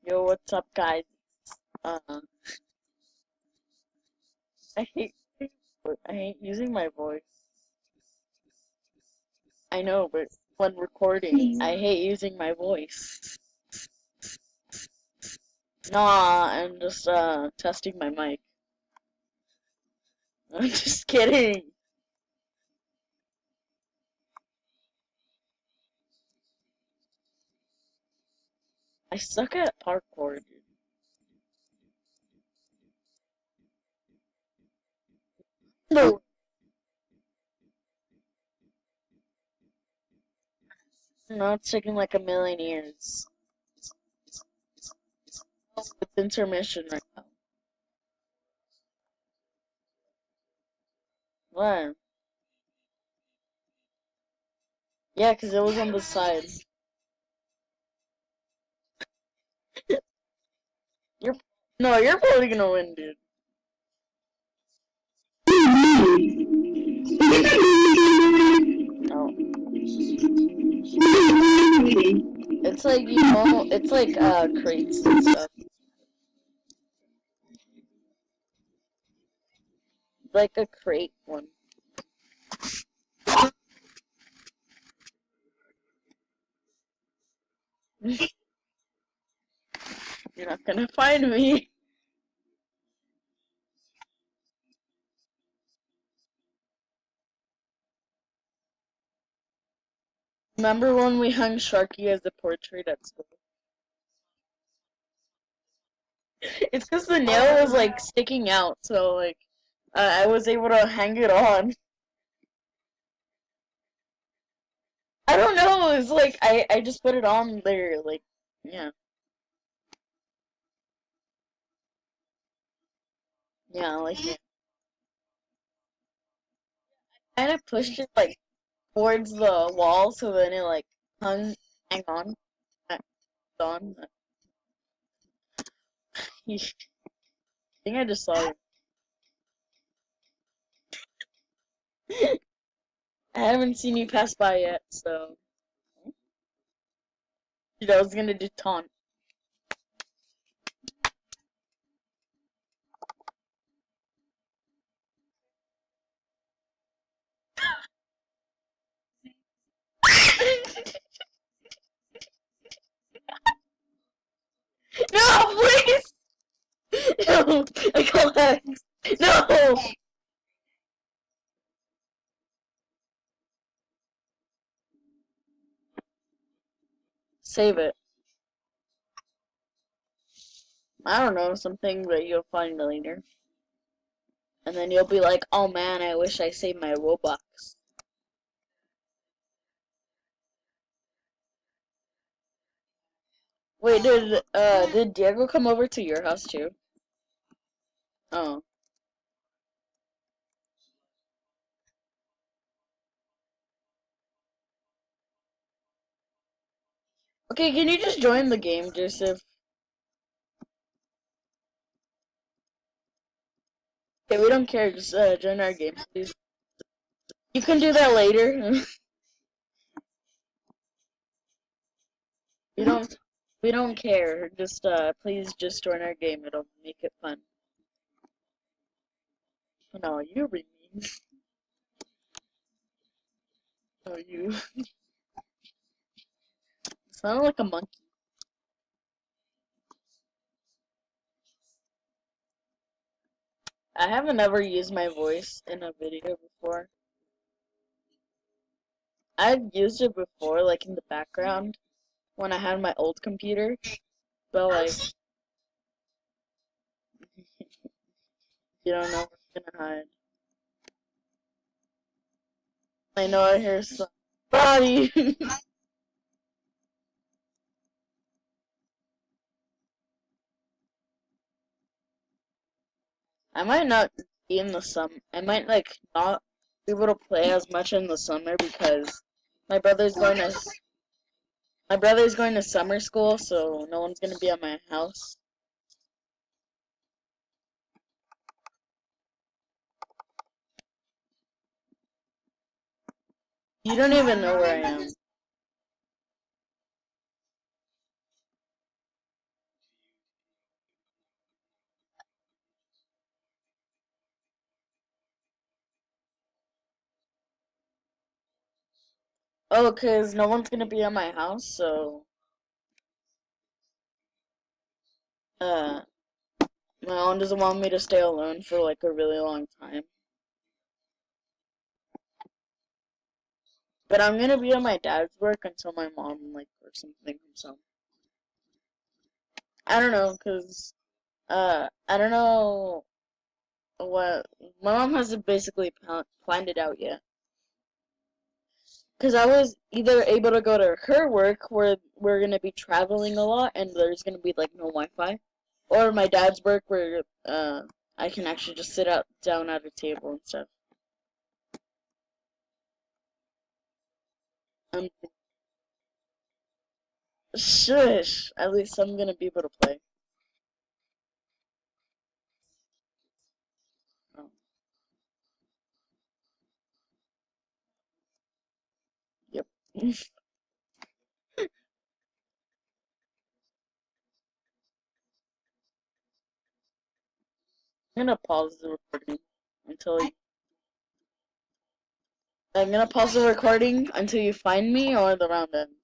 Yo, what's up, guys? Uh, I hate, I hate using my voice. I know, but when recording, I hate using my voice. Nah, I'm just testing my mic. I'm just kidding. I suck at parkour, dude. No, no, it's taking like a million years. It's intermission right now. What? Yeah, 'cause it was on the side. You're no, you're probably gonna win, dude. No. It's like it's like crates and stuff. Like a crate one. You're not gonna find me. Remember when we hung Sharky as a portrait at school? It's because the nail was like sticking out, so like I was able to hang it on. I don't know. It's like I just put it on there, like yeah, yeah, like yeah. Kind of pushed it like towards the wall, so then it like hang on, on. I think I just saw it. I haven't seen you pass by yet, so dude, I was gonna do taunt. No, please! No, I collapsed. No! Save it. I don't know, something that you'll find later. And then you'll be like, oh man, I wish I saved my Robux. Wait, did Diego come over to your house too? Oh. Okay, can you just join the game, Joseph? Okay, we don't care, just join our game, please. You can do that later. we don't we don't care. Just please just join our game. It'll make it fun. No, you're mean. No, you sound like a monkey. I haven't ever used my voice in a video before. I've used it before, like in the background, when I had my old computer, but like, you don't know what's gonna hide. I know I hear somebody. I might not be in the I might like not be able to play as much in the summer because my brother's going to my brother's going to summer school, so no one's gonna be at my house. You don't even know where I am. Oh, cause no one's gonna be at my house, so uh, my mom doesn't want me to stay alone for like a really long time. But I'm gonna be at my dad's work until my mom like or something comes home. I don't know, cause I don't know what my mom hasn't basically planned it out yet. Cause I was either able to go to her work where we're gonna be traveling a lot and there's gonna be like no Wi-Fi, or my dad's work where I can actually just sit out down at a table and stuff. Um, Shush. At least I'm gonna be able to play. Oh, yep. I'm gonna pause the recording until I'm gonna pause the recording until you find me or the round ends.